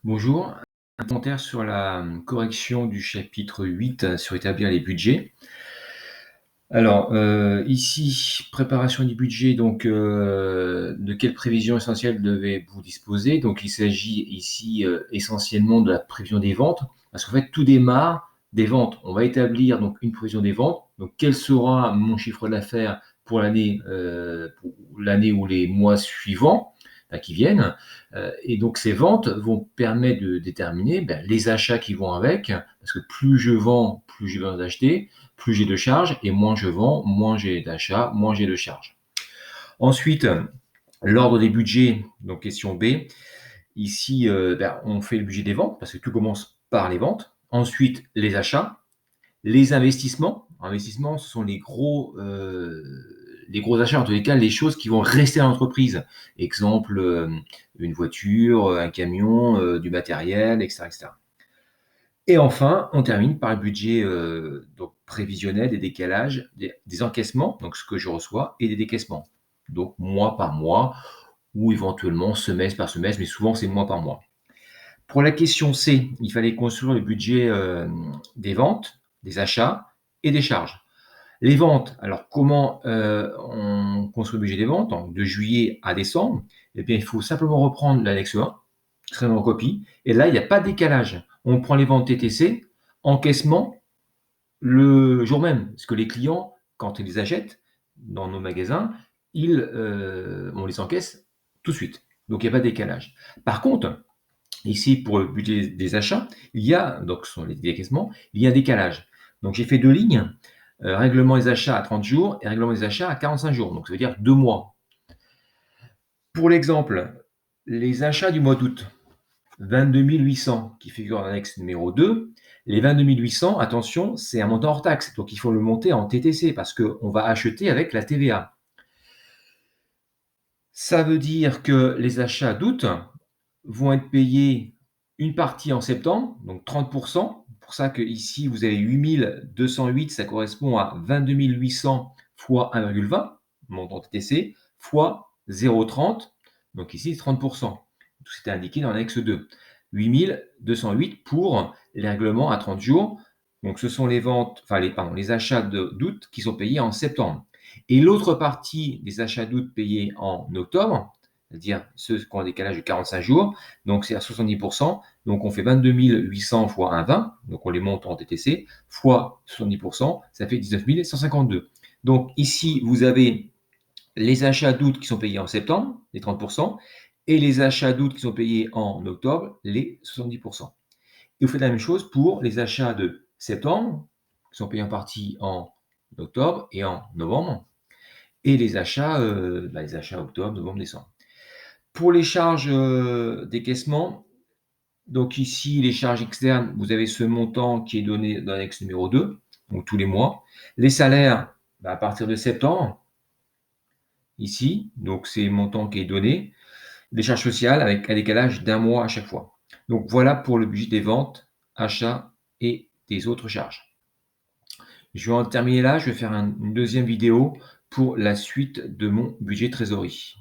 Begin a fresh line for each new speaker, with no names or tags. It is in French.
Bonjour, un commentaire sur la correction du chapitre 8 sur établir les budgets. Alors, ici, préparation du budget, donc, de quelles prévisions essentielles devez-vous disposer? Donc il s'agit ici, essentiellement de la prévision des ventes, parce qu'en fait, tout démarre des ventes. On va établir donc une prévision des ventes, donc quel sera mon chiffre d'affaires pour l'année ou les mois suivants, qui viennent, et donc ces ventes vont permettre de déterminer, les achats qui vont avec, parce que plus je vends, plus j'ai besoin d'acheter, plus j'ai de charges et moins je vends, moins j'ai d'achats, moins j'ai de charges. Ensuite, l'ordre des budgets, donc question B. Ici, on fait le budget des ventes parce que tout commence par les ventes. Ensuite, les achats, les investissements. Investissements, ce sont les gros achats, en tous les cas, les choses qui vont rester à l'entreprise. Exemple, une voiture, un camion, du matériel, etc., etc. Et enfin, on termine par le budget, donc prévisionnel des décalages, des encaissements, donc ce que je reçois et des décaissements. Donc mois par mois ou éventuellement semestre par semestre, mais souvent c'est mois par mois. Pour la question C, il fallait construire le budget, des ventes, des achats et des charges. Les ventes, alors comment, on construit le budget des ventes? Donc de juillet à décembre, eh bien, il faut simplement reprendre l'annexe 1, très en copie, et là, il n'y a pas de décalage. On prend les ventes TTC, encaissement le jour même, parce que les clients, quand ils les achètent dans nos magasins, on les encaisse tout de suite. Donc il n'y a pas de décalage. Par contre, ici, pour le budget des achats, il y a, donc ce sont les décaissements, il y a un décalage. Donc j'ai fait 2 lignes, règlement des achats à 30 jours et règlement des achats à 45 jours. Donc ça veut dire 2 mois. Pour l'exemple, les achats du mois d'août, 22 800 qui figure dans l'annexe numéro 2. Les 22 800, attention, c'est un montant hors taxe, donc il faut le monter en TTC parce qu'on va acheter avec la TVA. Ça veut dire que les achats d'août vont être payés une partie en septembre, donc 30%. C'est pour ça que ici vous avez 8 208, ça correspond à 22 800 fois 1,20, montant TTC, fois 0,30, donc ici 30%. Tout c'était indiqué dans l'annexe 2. 8 208 pour les règlements à 30 jours. Donc ce sont les ventes, enfin les achats d'août qui sont payés en septembre. Et l'autre partie des achats d'août payés en octobre, c'est-à-dire ceux qui ont un décalage de 45 jours, donc c'est à 70%, donc on fait 22 800 fois 1,20, donc on les monte en TTC, fois 70%, ça fait 19 152. Donc ici, vous avez les achats d'août qui sont payés en septembre, les 30%, et les achats d'août qui sont payés en octobre, les 70%. Et vous faites la même chose pour les achats de septembre, qui sont payés en partie en octobre et en novembre, et les achats octobre, novembre, décembre. Pour les charges, décaissement, donc ici, les charges externes, vous avez ce montant qui est donné dans l'annexe numéro 2, donc tous les mois. Les salaires, à partir de septembre, ici, donc c'est le montant qui est donné. Les charges sociales avec un décalage d'un mois à chaque fois. Donc voilà pour le budget des ventes, achats et des autres charges. Je vais en terminer là, je vais faire une deuxième vidéo pour la suite de mon budget trésorerie.